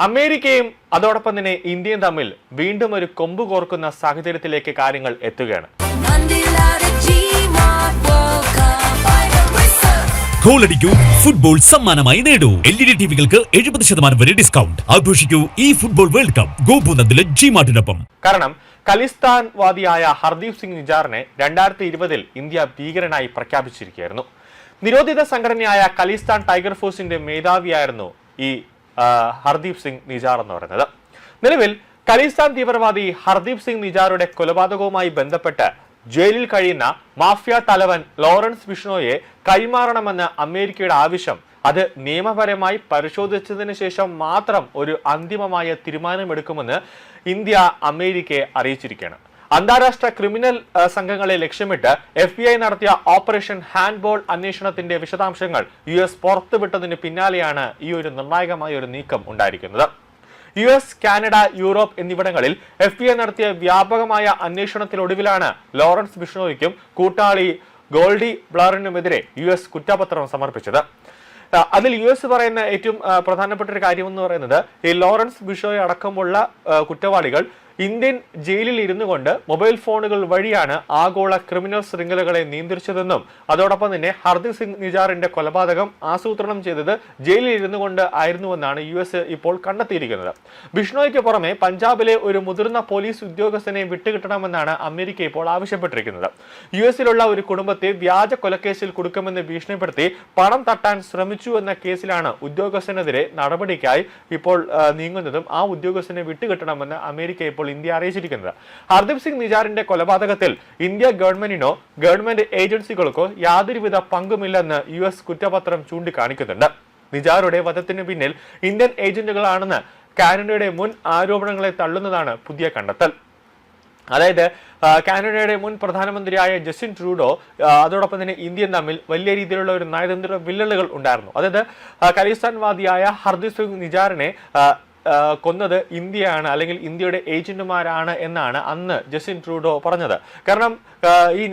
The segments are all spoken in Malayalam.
അമേരിക്കയും അതോടൊപ്പം തന്നെ ഇന്ത്യയും തമ്മിൽ വീണ്ടും ഒരു കൊമ്പ് കോർക്കുന്ന സാഹചര്യത്തിലേക്ക് കാര്യങ്ങൾ എത്തുകയാണ്. ഗോളടിക്കൂ, ഫുട്ബോൾ സമ്മാനമായി നേടൂ. LED ടിവികൾക്ക് 70% വരെ ഡിസ്കൗണ്ട്. ആഘോഷിക്കൂ ഈ ഫുട്ബോൾ വേൾഡ് കപ്പ് ഗോപുനന്ദിലെ ജിമാർട്ടിനൊപ്പം. കാരണം ഖലിസ്ഥാൻ വാദിയായ ഹർദീപ് സിംഗ് നിജാറിനെ 2020 ഇന്ത്യ ഭീകരനായി പ്രഖ്യാപിച്ചിരിക്കുകയായിരുന്നു. നിരോധിത സംഘടനയായ ഖലിസ്ഥാൻ ടൈഗർ ഫോഴ്സിന്റെ മേധാവിയായിരുന്നു ഈ ഹർദീപ് സിംഗ് നിജാർ എന്ന് പറയുന്നത്. നിലവിൽ ഖലിസ്ഥാൻ തീവ്രവാദി ഹർദീപ് സിംഗ് നിജാറുടെ കൊലപാതകവുമായി ബന്ധപ്പെട്ട് ജയിലിൽ കഴിയുന്ന മാഫിയ തലവൻ ലോറൻസ് ബിഷ്ണോയെ കൈമാറണമെന്ന് അമേരിക്കയുടെ ആവശ്യം അത് നിയമപരമായി പരിശോധിച്ചതിന് ശേഷം മാത്രം ഒരു അന്തിമമായ തീരുമാനമെടുക്കുമെന്ന് ഇന്ത്യ അമേരിക്കയെ അറിയിച്ചിരിക്കുകയാണ്. അന്താരാഷ്ട്ര ക്രിമിനൽ സംഘങ്ങളെ ലക്ഷ്യമിട്ട് FBI നടത്തിയ ഓപ്പറേഷൻ ഹാൻഡ്ബോൾ അന്വേഷണത്തിന്റെ വിശദാംശങ്ങൾ US പുറത്തുവിട്ടതിന് പിന്നാലെയാണ് ഈ ഒരു നിർണായകമായ ഒരു നീക്കം ഉണ്ടായിരിക്കുന്നത്. US, കാനഡ, യൂറോപ്പ് എന്നിവിടങ്ങളിൽ FBI നടത്തിയ വ്യാപകമായ അന്വേഷണത്തിനൊടുവിലാണ് ലോറൻസ് ബിഷ്ണോയ്ക്കും കൂട്ടാളി ഗോൾഡി ബ്ലറിനുമെതിരെ US കുറ്റപത്രം സമർപ്പിച്ചത്. അതിൽ US പറയുന്ന ഏറ്റവും പ്രധാനപ്പെട്ട ഒരു കാര്യം എന്ന് പറയുന്നത് ഈ ലോറൻസ് ബിഷ്ണോയെ അടക്കമുള്ള കുറ്റവാളികൾ ഇന്ത്യൻ ജയിലിൽ ഇരുന്നു കൊണ്ട് മൊബൈൽ ഫോണുകൾ വഴിയാണ് ആഗോള ക്രിമിനൽ ശൃംഖലകളെ നിയന്ത്രിച്ചതെന്നും അതോടൊപ്പം തന്നെ ഹർദീപ് സിംഗ് നിജാറിന്റെ കൊലപാതകം ആസൂത്രണം ചെയ്തത് ജയിലിൽ ഇരുന്നു കൊണ്ട് ആയിരുന്നുവെന്നാണ് US ഇപ്പോൾ കണ്ടെത്തിയിരിക്കുന്നത്. ബിഷ്ണോയ്ക്ക് പുറമെ പഞ്ചാബിലെ ഒരു മുതിർന്ന പോലീസ് ഉദ്യോഗസ്ഥനെ വിട്ടുകിട്ടണമെന്നാണ് അമേരിക്ക ഇപ്പോൾ ആവശ്യപ്പെട്ടിരിക്കുന്നത്. US-ലുള്ള ഒരു കുടുംബത്തെ വ്യാജ കൊലക്കേസിൽ കൊടുക്കുമെന്ന് ഭീഷണിപ്പെടുത്തി പണം തട്ടാൻ ശ്രമിച്ചു എന്ന കേസിലാണ് ഉദ്യോഗസ്ഥനെതിരെ നടപടിക്കായി ഇപ്പോൾ നീങ്ങുന്നതും ആ ഉദ്യോഗസ്ഥനെ വിട്ടുകിട്ടണമെന്ന് അമേരിക്ക ഇപ്പോൾ ഇന്ത്യ അറിയിച്ചിരിക്കുന്നത്. ഹർദീപ് സിംഗ് നിജാറിന്റെ കൊലപാതകത്തിൽ ഇന്ത്യ ഗവൺമെന്റിനോ ഗവൺമെന്റ് ഏജൻസികൾക്കോ യാതൊരുവിധ പങ്കുമില്ലെന്ന് US കുറ്റപത്രം ചൂണ്ടിക്കാണിക്കുന്നുണ്ട്. നിജാറുടെ വധത്തിന് പിന്നിൽ ഇന്ത്യൻ ഏജന്റുകളാണെന്ന് കാനഡയുടെ മുൻ ആരോപണങ്ങളെ തള്ളുന്നതാണ് പുതിയ കണ്ടെത്തൽ. അതായത് കാനഡയുടെ മുൻ പ്രധാനമന്ത്രിയായ ജസ്റ്റിൻ ട്രൂഡോ അതോടൊപ്പം തന്നെ ഇന്ത്യയും തമ്മിൽ വലിയ രീതിയിലുള്ള ഒരു നയതന്ത്ര വിള്ളലുകൾ ഉണ്ടായിരുന്നു. അതായത് ഖലിസ്ഥാൻവാദിയായ ഹർദീപ് സിംഗ് നിജാറിനെ കൊന്നത് ഇന്ത്യയാണ് അല്ലെങ്കിൽ ഇന്ത്യയുടെ ഏജന്റുമാരാണ് എന്നാണ് അന്ന് ജസ്റ്റിൻ ട്രൂഡോ പറഞ്ഞത്. കാരണം ഈ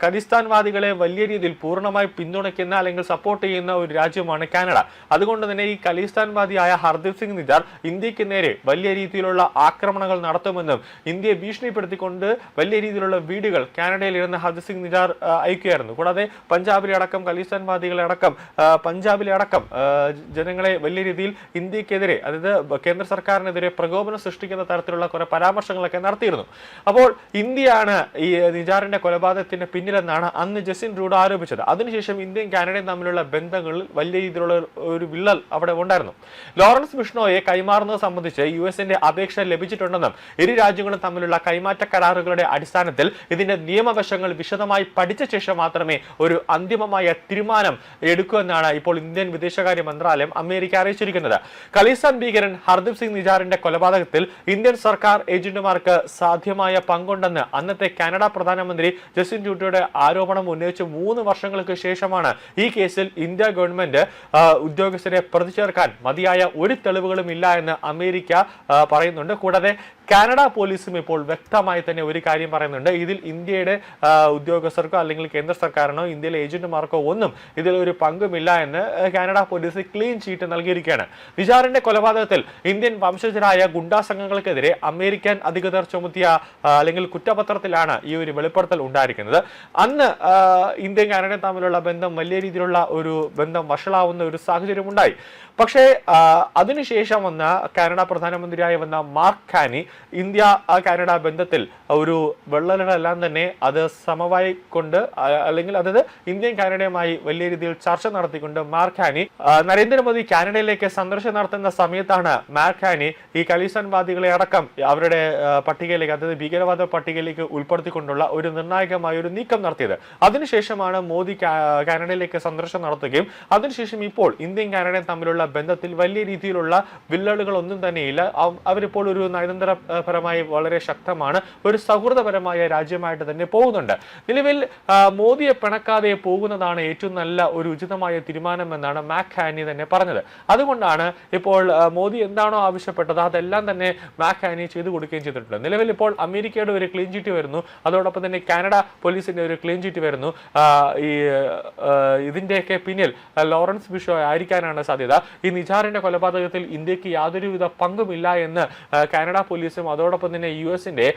ഖലിസ്ഥാൻവാദികളെ വലിയ രീതിയിൽ പൂർണ്ണമായി പിന്തുണയ്ക്കുന്ന അല്ലെങ്കിൽ സപ്പോർട്ട് ചെയ്യുന്ന ഒരു രാജ്യമാണ് കാനഡ. അതുകൊണ്ട് തന്നെ ഈ ഖലിസ്ഥാൻവാദിയായ ഹർദീപ് സിംഗ് നിജാർ ഇന്ത്യക്ക് നേരെ വലിയ രീതിയിലുള്ള ആക്രമണങ്ങൾ നടത്തുമെന്നും ഇന്ത്യയെ ഭീഷണിപ്പെടുത്തിക്കൊണ്ട് വലിയ രീതിയിലുള്ള വീടുകൾ കാനഡയിൽ ഇരുന്ന് ഹർദീപ് സിംഗ് നിജാർ അയക്കുകയായിരുന്നു. കൂടാതെ പഞ്ചാബിലെ അടക്കം ഖലിസ്ഥാൻവാദികളെ അടക്കം പഞ്ചാബിലെ അടക്കം ജനങ്ങളെ വലിയ രീതിയിൽ ഇന്ത്യക്കെതിരെ അതായത് കേന്ദ്ര സർക്കാരിനെതിരെ പ്രകോപനം സൃഷ്ടിക്കുന്ന തരത്തിലുള്ള കുറെ പരാമർശങ്ങളൊക്കെ നടത്തിയിരുന്നു. അപ്പോൾ ഇന്ത്യയാണ് ഈ നിജാറിന്റെ കൊലപാതകത്തിന് പിന്നിലെന്നാണ് അന്ന് ജസ്റ്റിൻ ട്രൂഡോ ആരോപിച്ചത്. അതിനുശേഷം ഇന്ത്യയും കാനഡയും തമ്മിലുള്ള ബന്ധങ്ങളിൽ വലിയ രീതിയിലുള്ള ഒരു വിള്ളൽ അവിടെ ഉണ്ടായിരുന്നു. ലോറൻസ് ബിഷ്ണോയെ കൈമാറുന്നത് സംബന്ധിച്ച് US-ന്റെ അപേക്ഷ ലഭിച്ചിട്ടുണ്ടെന്നും ഇരു രാജ്യങ്ങളും തമ്മിലുള്ള കൈമാറ്റ കരാറുകളുടെ അടിസ്ഥാനത്തിൽ ഇതിന്റെ നിയമവശങ്ങൾ വിശദമായി പഠിച്ച ശേഷം മാത്രമേ ഒരു അന്തിമമായ തീരുമാനം എടുക്കൂ എന്നാണ് ഇപ്പോൾ ഇന്ത്യൻ വിദേശകാര്യ മന്ത്രാലയം അമേരിക്ക അറിയിച്ചിരിക്കുന്നത്. ഖലിസ്ഥാൻ ഭീകരൻ ഹർദീപ് സിംഗ് നിജാറിന്റെ കൊലപാതകത്തിൽ ഇന്ത്യൻ സർക്കാർ ഏജന്റുമാർക്ക് സാധ്യമായ പങ്കുണ്ടെന്ന് അന്നത്തെ കാനഡ പ്രധാനമന്ത്രി ജസ്റ്റിൻ ട്രൂഡോയുടെ ആരോപണം ഉന്നയിച്ച് 3 വർഷങ്ങൾക്ക് ശേഷമാണ് ഈ കേസിൽ ഇന്ത്യ ഗവൺമെന്റ് ഉദ്യോഗസ്ഥരെ പ്രതി ചേർക്കാൻ മതിയായ ഒരു തെളിവുകളും ഇല്ല എന്ന് അമേരിക്ക പറയുന്നുണ്ട്. കൂടാതെ കാനഡ പോലീസും ഇപ്പോൾ വ്യക്തമായി തന്നെ ഒരു കാര്യം പറയുന്നുണ്ട്. ഇതിൽ ഇന്ത്യയുടെ ഉദ്യോഗസ്ഥർക്കോ അല്ലെങ്കിൽ കേന്ദ്ര സർക്കാരിനോ ഇന്ത്യയിലെ ഏജന്റുമാർക്കോ ഒന്നും ഇതിൽ ഒരു പങ്കുമില്ല എന്ന് കാനഡ പോലീസ് ക്ലീൻ ചീറ്റ് നൽകിയിരിക്കുകയാണ്. നിജാറിന്റെ കൊലപാതകത്തിൽ ഇന്ത്യൻ വംശജരായ ഗുണ്ടാ സംഘങ്ങൾക്കെതിരെ അമേരിക്കൻ അധികൃതർ ചുമത്തിയ അല്ലെങ്കിൽ കുറ്റപത്രത്തിലാണ് ഈ ഒരു വെളിപ്പെടുത്തൽ ഉണ്ടായിരിക്കുന്നത്. അന്ന് ഇന്ത്യയും കാനഡയും തമ്മിലുള്ള ബന്ധം വലിയ രീതിയിലുള്ള ഒരു ബന്ധം വഷളാവുന്ന ഒരു സാഹചര്യം ഉണ്ടായി. പക്ഷേ അതിനുശേഷം വന്ന കാനഡ പ്രധാനമന്ത്രിയായി വന്ന മാർക്ക് കാനി ഇന്ത്യ കാനഡ ബന്ധത്തിൽ ഒരു വെള്ളലെല്ലാം തന്നെ അത് സമവായി കൊണ്ട് അല്ലെങ്കിൽ അതായത് ഇന്ത്യയും കാനഡയുമായി വലിയ രീതിയിൽ ചർച്ച നടത്തിക്കൊണ്ട് മാർക്ക് കാനി നരേന്ദ്രമോദി കാനഡയിലേക്ക് സന്ദർശനം നടത്തുന്ന സമയത്താണ് മാർക്ക് കാനി ഈ ഖലിസ്ഥാൻവാദികളെ അടക്കം അവരുടെ പട്ടികയിലേക്ക് അതായത് ഭീകരവാദ പട്ടികയിലേക്ക് ഉൾപ്പെടുത്തിക്കൊണ്ടുള്ള ഒരു നിർണായകമായ ഒരു നീക്കം നടത്തിയത്. അതിനുശേഷമാണ് മോദി കാനഡയിലേക്ക് സന്ദർശനം നടത്തുകയും അതിനുശേഷം ഇപ്പോൾ ഇന്ത്യയും കാനഡയും തമ്മിലുള്ള ബന്ധത്തിൽ വലിയ രീതിയിലുള്ള വിള്ളലുകൾ ഒന്നും തന്നെയില്ല. അവരിപ്പോൾ ഒരു നയതന്ത്ര പരമായി വളരെ ശക്തമാണ്, ഒരു സൗഹൃദപരമായ രാജ്യമായിട്ട് തന്നെ പോകുന്നുണ്ട്. നിലവിൽ മോദിയെ പിണക്കാതെ പോകുന്നതാണ് ഏറ്റവും നല്ല ഒരു ഉചിതമായ തീരുമാനമെന്നാണ് മാക് ഹാനി തന്നെ പറഞ്ഞത്. അതുകൊണ്ടാണ് ഇപ്പോൾ മോദി എന്താണോ ആവശ്യപ്പെട്ടത് അതെല്ലാം തന്നെ മാക് ഹാനി ചെയ്തു കൊടുക്കുകയും ചെയ്തിട്ടുണ്ട്. നിലവിൽ ഇപ്പോൾ അമേരിക്കയുടെ ഒരു ക്ലീൻ ചിറ്റ് വരുന്നു, അതോടൊപ്പം തന്നെ കാനഡ പോലീസിന്റെ ഒരു ക്ലീൻ ചിറ്റ് വരുന്നു. ഇതിന്റെയൊക്കെ പിന്നിൽ ലോറൻസ് ബിഷോ ആയിരിക്കാനാണ് സാധ്യത. ഈ നിജാറിന്റെ കൊലപാതകത്തിൽ ഇന്ത്യക്ക് യാതൊരുവിധ പങ്കുമില്ല എന്ന് കാനഡ പോലീസും അതോടൊപ്പം തന്നെ US-ന്റെ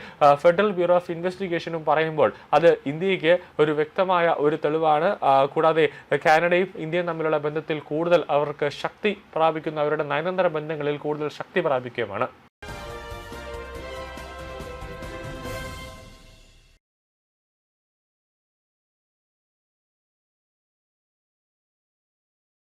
ഫെഡറൽ ബ്യൂറോ ഓഫ് ഇൻവെസ്റ്റിഗേഷനും പറയുമ്പോൾ അത് ഇന്ത്യക്ക് ഒരു വ്യക്തമായ ഒരു തെളിവാണ്. കൂടാതെ കാനഡയും ഇന്ത്യയും തമ്മിലുള്ള ബന്ധത്തിൽ കൂടുതൽ അവർക്ക് ശക്തി പ്രാപിക്കുന്ന, അവരുടെ നയതന്ത്ര ബന്ധങ്ങളിൽ കൂടുതൽ ശക്തി പ്രാപിക്കുകയുമാണ്.